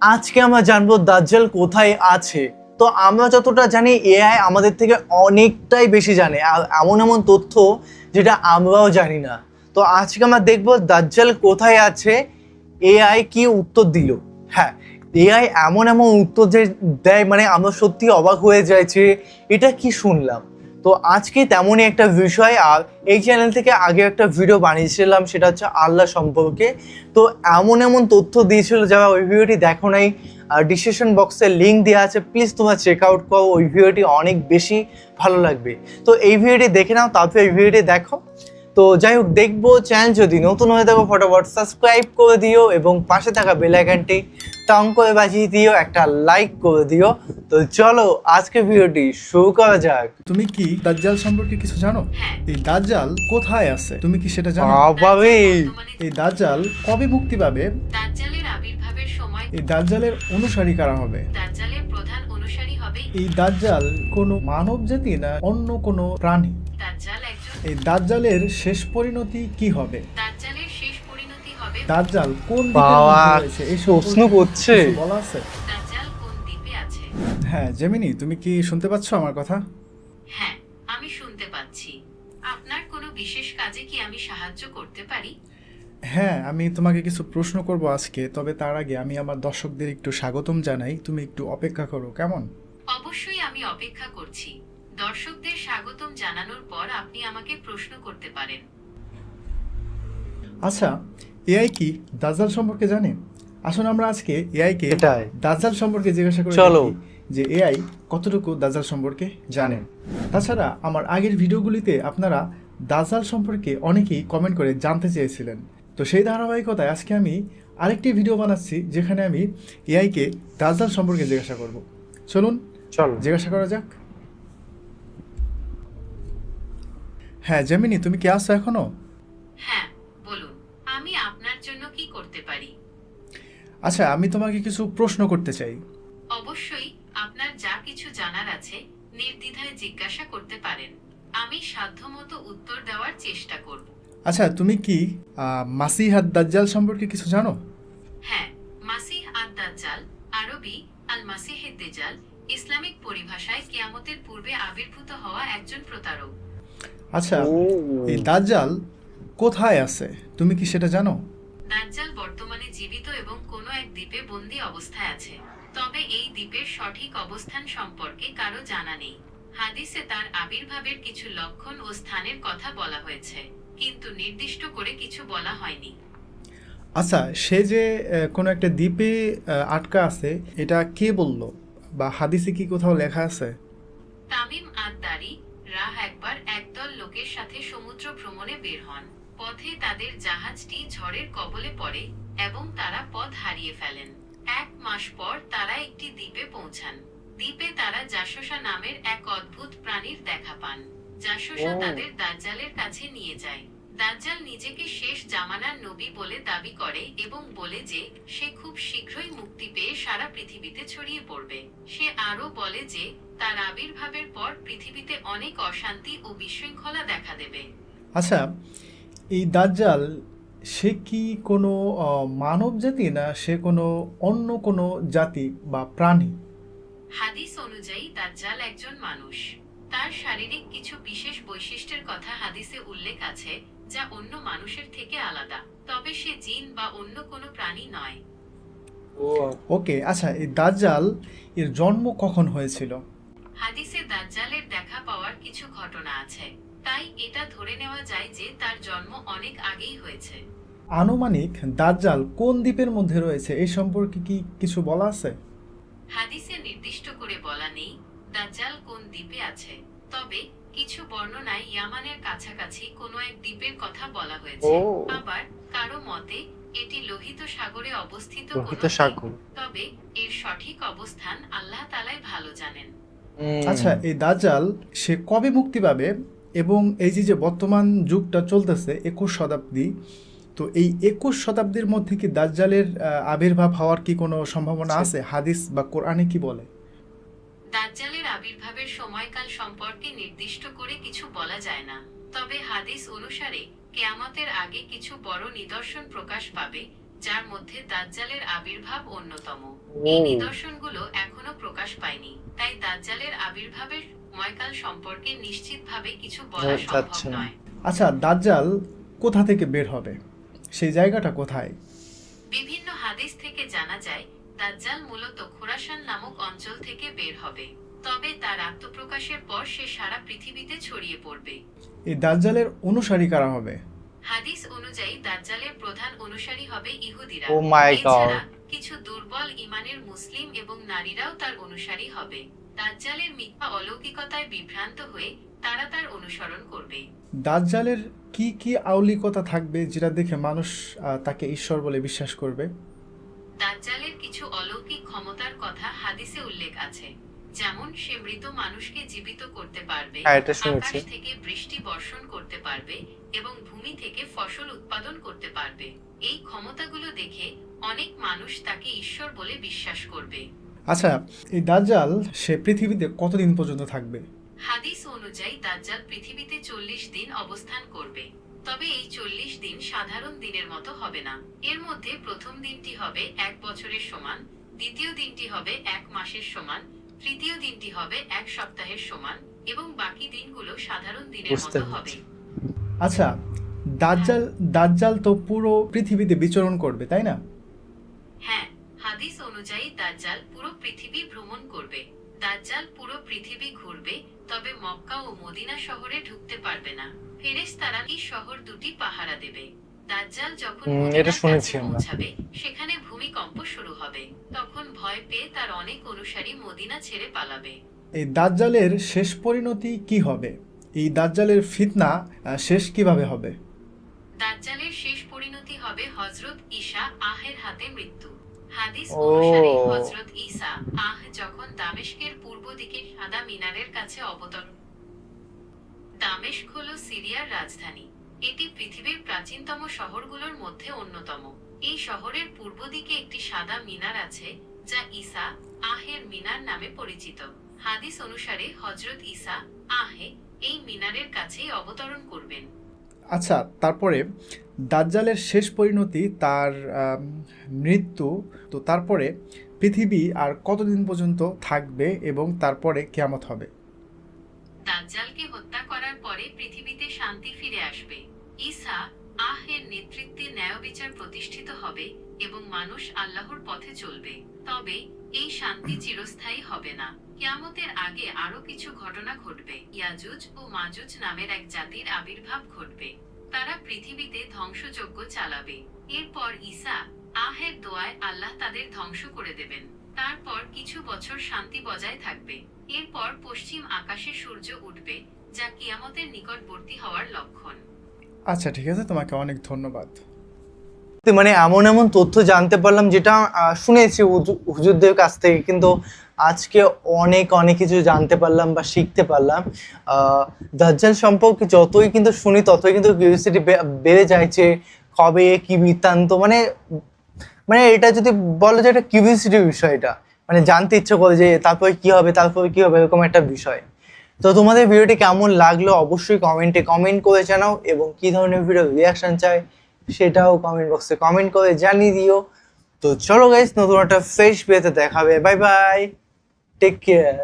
আজকে আমরা জানবো দাজ্জাল কোথায় আছে। তো আমরা যতটা জানি এআই আমাদের থেকে অনেকটাই বেশি জানে, আর এমন এমন তথ্য যেটা আমরাও জানি না। তো আজকে আমরা দেখবো দাজ্জাল কোথায় আছে, এআই কি উত্তর দিল। হ্যাঁ, এআই এমন এমন উত্তর যে দেয়, মানে আমরা সত্যি অবাক হয়ে যাচ্ছি এটা কি শুনলাম। তো আজকে তেমনই একটা বিষয়, আর এই চ্যানেল থেকে আগে একটা ভিডিও বানিয়েছিলাম, সেটা হচ্ছে আল্লাহ সম্পর্কে। তো এমন এমন তথ্য দিয়েছিল, যারা ওই ভিডিওটি দেখো নাই, ডিসক্রিপশন বক্সে লিঙ্ক দেওয়া আছে, প্লিজ তোমরা চেক আউট করো, ওই ভিডিওটি অনেক বেশি ভালো লাগবে। তো এই ভিডিওটি দেখে নাও, তারপর এই ভিডিওটি দেখো। তো যাই হোক, দেখবো চ্যানেল যদি নতুন হয়ে থাকো ফটাফট সাবস্ক্রাইব করে দিও এবং পাশে থাকা বেল আইকনটি টাং করে বাজিয়ে দিও, একটা লাইক করে দিও। তো চলো আজকে ভিডিওটি শুরু করা যাক। তুমি কি দাজ্জাল সম্পর্কে কিছু জানো? এই দাজ্জাল কোথায় আছে তুমি কি সেটা জানো? বাবারে, এই দাজ্জাল কবে মুক্তি পাবে? দাজ্জালের আবির্ভাবের সময় এই দাজ্জালের অনুসারী কারা হবে? দাজ্জালের প্রধান অনুসারী হবে এই দাজ্জাল কোনো মানব জাতি না অন্য কোনো প্রাণী? দাজ্জাল একজন এই দাজ্জালের শেষ পরিণতি কি হবে? দাজ্জালের শেষ পরিণতি হবে দাজ্জাল কোন দিকে বাবা, রয়েছে এই প্রশ্ন করছে। বলা আছে? দাজ্জাল কোন দ্বীপে আছে? হ্যাঁ জেমিনি, তুমি কি শুনতে পাচ্ছ আমার কথা? হ্যাঁ, আমি শুনতে পাচ্ছি। আপনার কোনো বিশেষ কাজে কি আমি সাহায্য করতে পারি? হ্যাঁ, আমি তোমাকে কিছু প্রশ্ন করব আজকে, তবে তার আগে আমি আমার দর্শকদের একটু স্বাগতম জানাই। তুমি একটু অপেক্ষা করো, কেমন? অবশ্যই আমি অপেক্ষা করছি। দর্শকদের স্বাগতম জানানোর পর আপনি আমাকে প্রশ্ন করতে পারেন। আচ্ছা, এআই কি দাজ্জাল সম্পর্কে জানে? আসুন আমরা আজকে এআই কে এটাই। দাজ্জাল সম্পর্কে জিজ্ঞাসা করে চলো। দেখি যে এআই কতটুকু দাজ্জাল সম্পর্কে জানেন। তাছাড়া আমার আগের ভিডিওগুলিতে আপনারা দাজ্জাল সম্পর্কে অনেকেই কমেন্ট করে জানতে চেয়েছিলেন। তো সেই ধারাবাহিকতায় আজকে আমি আরেকটি ভিডিও বানাচ্ছি, যেখানে আমি এআই কে দাজ্জাল সম্পর্কে জিজ্ঞাসা করব। চলুন চলো জিজ্ঞাসা করা যাক। হ্যাঁ জেমিনি, তুমি কি আসছো এখনো? হ্যাঁ, বলুন, আমি আপনার জন্য কি করতে পারি? আচ্ছা, আমি তোমাকে কিছু প্রশ্ন করতে চাই। অবশ্যই, আপনার যা কিছু জানার আছে নির্দ্বিধায় জিজ্ঞাসা করতে পারেন। আমি সাধ্যমতো উত্তর দেওয়ার চেষ্টা করব। আচ্ছা, তুমি কি মাসিহ আদ দাজ্জাল সম্পর্কে কিছু জানো? হ্যাঁ, মাসিহ আদ-দাজ্জাল, আরবি আল মাসিহেদ দাজ্জাল, ইসলামিক পরিভাষায় কিয়ামতের পূর্বে আবির্ভূত হওয়া একজন প্রতারক। আচ্ছা, এই দাজ্জাল কোথায় আছে তুমি কি সেটা জানো? দাজ্জাল বর্তমানে জীবিত এবং কোনো এক দ্বীপে বন্দী অবস্থায় আছে। তবে এই দ্বীপের সঠিক অবস্থান সম্পর্কে কারো জানা নেই। হাদিসে তার আবির্ভাবের কিছু লক্ষণ ও স্থানের কথা বলা হয়েছে, কিন্তু নির্দিষ্ট করে কিছু বলা হয়নি। আচ্ছা, সে যে কোনো একটা দ্বীপে আটকা আছে, এটা কে বলল বা হাদিসে কি কোথাও লেখা আছে? তামিম আদ-দারি রাহ একবার একদল লোকের সাথে সমুদ্র ভ্রমণে বের হন। পথে তাদের জাহাজটি ঝড়ের কবলে পড়ে এবং তারা পথ হারিয়ে ফেলেন। 1 মাস পর তারা একটি দ্বীপে পৌঁছান। দ্বীপে তারা জাসোসা নামের এক অদ্ভুত প্রাণীর দেখা পান। জাসোসা তাদের দাজ্জালের কাছে নিয়ে যায়। দাজ্জাল নিজেকে শেষ জামানার নবী বলে দাবি করে এবং বলে যে সে খুব শীঘ্রই মুক্তি পেয়ে সারা পৃথিবীতে ছড়িয়ে পড়বে। সে আরও বলে যে তার আবির্ভাবের পর পৃথিবীতে অনেক অশান্তি ও বিশৃঙ্খলা দেখা দেবে। আচ্ছা, এই দাজ্জাল সে কি কোনো মানব জাতি না সে কোনো অন্য কোনো জাতি বা প্রাণী? হাদিস অনুযায়ী দাজ্জাল একজন মানুষ। তার শারীরিক কিছু বিশেষ বৈশিষ্ট্যের কথা হাদিসে উল্লেখ আছে, যা অন্য মানুষের থেকে আলাদা। তবে সে জিন বা অন্য কোনো প্রাণী নয়। ওকে, আচ্ছা, এই দাজ্জাল এর জন্ম কখন হয়েছিল? হাদিসে দাজ্জালের দেখা পাওয়ার কিছু ঘটনা আছে, তাই এটা ধরে নেওয়া যায় যে তার জন্ম অনেক আগেই হয়েছে। আনুমানিক দাজ্জাল কোন দ্বীপের মধ্যে রয়েছে এই সম্পর্কে কি কিছু বলা আছে? হাদিসে নির্দিষ্ট করে বলা নেই দাজ্জাল কোন দ্বীপে আছে, তবে কিছু বর্ণনায় ইয়ামানের কাছাকাছি কোনো এক দ্বীপের কথা বলা হয়েছে। আবার কারো মতে এটি লোহিত সাগরে অবস্থিত কোনো লোহিত দ্বীপ। সাগর। তবে এর সঠিক অবস্থান আল্লাহ তাআলাই ভালো জানেন। আচ্ছা, এই দাজ্জাল সে কবে মুক্তি পাবে? এবং এই যে যে বর্তমান যুগটা চলতেছে 21 শতাব্দী, তো এই 21 শতাব্দীর মধ্যে কি দাজ্জালের আবির্ভাব হওয়ার কি কোনো সম্ভাবনা আছে? হাদিস বা কোরআনে কি বলে? দাজ্জালের আবির্ভাবের সময়কাল সম্পর্কে নির্দিষ্ট করে কিছু বলা যায় না। তবে হাদিস অনুসারে কিয়ামতের আগে কিছু বড় নিদর্শন প্রকাশ পাবে, যার মধ্যে দাজ্জালের আবির্ভাব অন্যতম। এই নিদর্শনগুলো এখনো প্রকাশ পায়নি, তাই দাজ্জালের আবির্ভাবের সময়কাল সম্পর্কে নিশ্চিতভাবে কিছু বলা সম্ভব যাচ্ছে না। নয়। আচ্ছা, দাজ্জাল কোথা থেকে বের হবে, সেই জায়গাটা কোথায়? বিভিন্ন হাদিস থেকে জানা যায় দাজ্জাল মূলত খোরাসান নামক অঞ্চল থেকে বের হবে, তবে তার আত্মপ্রকাশের পর সে সারা পৃথিবীতে ছড়িয়ে পড়বে। এই দাজ্জালের অনুসারী কারা হবে? হাদিস অনুযায়ী দাজ্জালের প্রধান অনুসারী হবে ইহুদিরা। Oh my এছাড়া God! কিছু দুর্বল ঈমানের মুসলিম এবং নারীরাও তার অনুসারী হবে। দাজ্জালের মিথ্যা অলৌকিকতায় বিভ্রান্ত হয়ে তারা তার অনুসরণ করবে। দাজ্জালের কি কি আউলিকতা থাকবে যেটা দেখে মানুষ তাকে ঈশ্বর বলে বিশ্বাস করবে? দাজ্জালের কিছু অলৌকিক ক্ষমতার কথা হাদিসে উল্লেখ আছে, যেমন সে মৃত মানুষকে জীবিত করতে পারবে, হ্যাঁ, এটা শুনেছি। আকাশ থেকে বৃষ্টি বর্ষণ করতে পারবে এবং ভূমি থেকে ফসল উৎপাদন করতে পারবে। এই ক্ষমতাগুলো দেখে অনেক মানুষ তাকে ঈশ্বর বলে বিশ্বাস করবে। আচ্ছা, এই দাজ্জাল সে পৃথিবীতে কতদিন পর্যন্ত থাকবে? হাদিস অনুযায়ী দাজ্জাল পৃথিবীতে 40 দিন অবস্থান করবে, তবে এই 40 দিন সাধারণ দিনের মতো হবে না। এর মধ্যে প্রথম দিনটি হবে 1 বছরের সমান, দ্বিতীয় দিনটি হবে 1 মাসের সমান, তৃতীয় দিনটি হবে 1 সপ্তাহের সমান এবং বাকি দিনগুলো সাধারণ দিনের বুঝতে মতো হবে। আচ্ছা, দাজ্জাল তো পুরো পৃথিবীতে বিচরণ করবে, তাই না? হ্যাঁ, হাদিস অনুযায়ী দাজ্জাল পুরো পৃথিবী ভ্রমণ করবে। দাজ্জাল পুরো পৃথিবী ঘুরবে, তবে মক্কা ও মদিনা শহরে ঢুকতে পারবে না। ফেরেশতারা এই শহর দুটি পাহারা দেবে। দাজ্জাল যখন এটা মদিনার শুনেছি কাছে আমরা। পৌঁছাবে, সেখানে ভূমিকম্প শুরু হবে। তখন ভয় পেয়ে তার অনেক অনুসারী মদিনা ছেড়ে পালাবে। এই দাজ্জালের শেষ পরিণতি কি হবে? এই দাজ্জালের ফিতনা শেষ কিভাবে হবে? দাজ্জালের শেষ পরিণতি হবে হযরত ঈসা আহের হাতে মৃত্যু। হাদিস ও। অনুসারে হযরত ঈসা আহ যখন দামেস্কের পূর্ব দিকে সাদা মিনারের কাছে অবতরণ। দামেস্ক হলো সিরিয়ার রাজধানী। এটি পৃথিবীর প্রাচীনতম শহরগুলোর মধ্যে অন্যতম। এই শহরের পূর্ব দিকে একটি সাদা মিনার আছে, যা ঈসা আহের মিনার নামে পরিচিত। হাদিস অনুসারে হযরত ঈসা আহে এই মিনারের কাছেই অবতরণ করবেন। আচ্ছা, তারপরে দাজ্জালের শেষ পরিণতি তার মৃত্যু। তো তারপরে পৃথিবী আর কতদিন পর্যন্ত থাকবে এবং তারপরে কিয়ামত হবে? দাজ্জালকে হত্যা করার পরে পৃথিবীতে শান্তি ফিরে আসবে। ঈসা আহের নেতৃত্বে ন্যায়বিচার প্রতিষ্ঠিত হবে এবং মানুষ আল্লাহর পথে চলবে। তবে এই শান্তি চিরস্থায়ী হবে না। কিয়ামতের আগে আরো কিছু ঘটনা ঘটবে। ইয়াজুজ ও মাজুজ নামের এক জাতির আবির্ভাব ঘটবে। তারা পৃথিবীতে ধ্বংসযজ্ঞ চালাবে। এরপর ঈসা আহের দোয়ায় আল্লাহ তাদের ধ্বংস করে দেবেন। তারপর কিছু বছর শান্তি বজায় থাকবে। এরপর পশ্চিম আকাশে সূর্য উঠবে, যা কিয়ামতের নিকটবর্তী হওয়ার লক্ষণ। আচ্ছা, ঠিক আছে, তোমাকে অনেক ধন্যবাদ। মানে এমন এমন তথ্য জানতে পারলাম যেটা শুনেছি হুজুরদের কাছ থেকে, কিন্তু আজকে অনেক অনেক কিছু জানতে পারলাম বা শিখতে পারলাম। দাজ্জাল সম্পর্কে যতই কিন্তু শুনি ততই কিন্তু কিউরিওসিটি বেড়ে যায় যে কবে কি বৃত্তান্ত, মানে মানে এটা যদি বলো যে একটা কিউরিওসিটির বিষয়, এটা মানে জানতে ইচ্ছে করে যে তারপরে কি হবে এরকম একটা বিষয়। তো তোমাদের ভিডিওটি কেমন লাগলো অবশ্যই কমেন্ট করে জানাও, এবং কি ধরনের ভিডিও রিয়াকশন চাই সেটাও কমেন্ট বক্সে কমেন্ট করে জানিয়ে দিও। তো চলো গাইস, নতুন একটা ফ্রেশ ভিডিওতে দেখাবে। Bye bye, take care.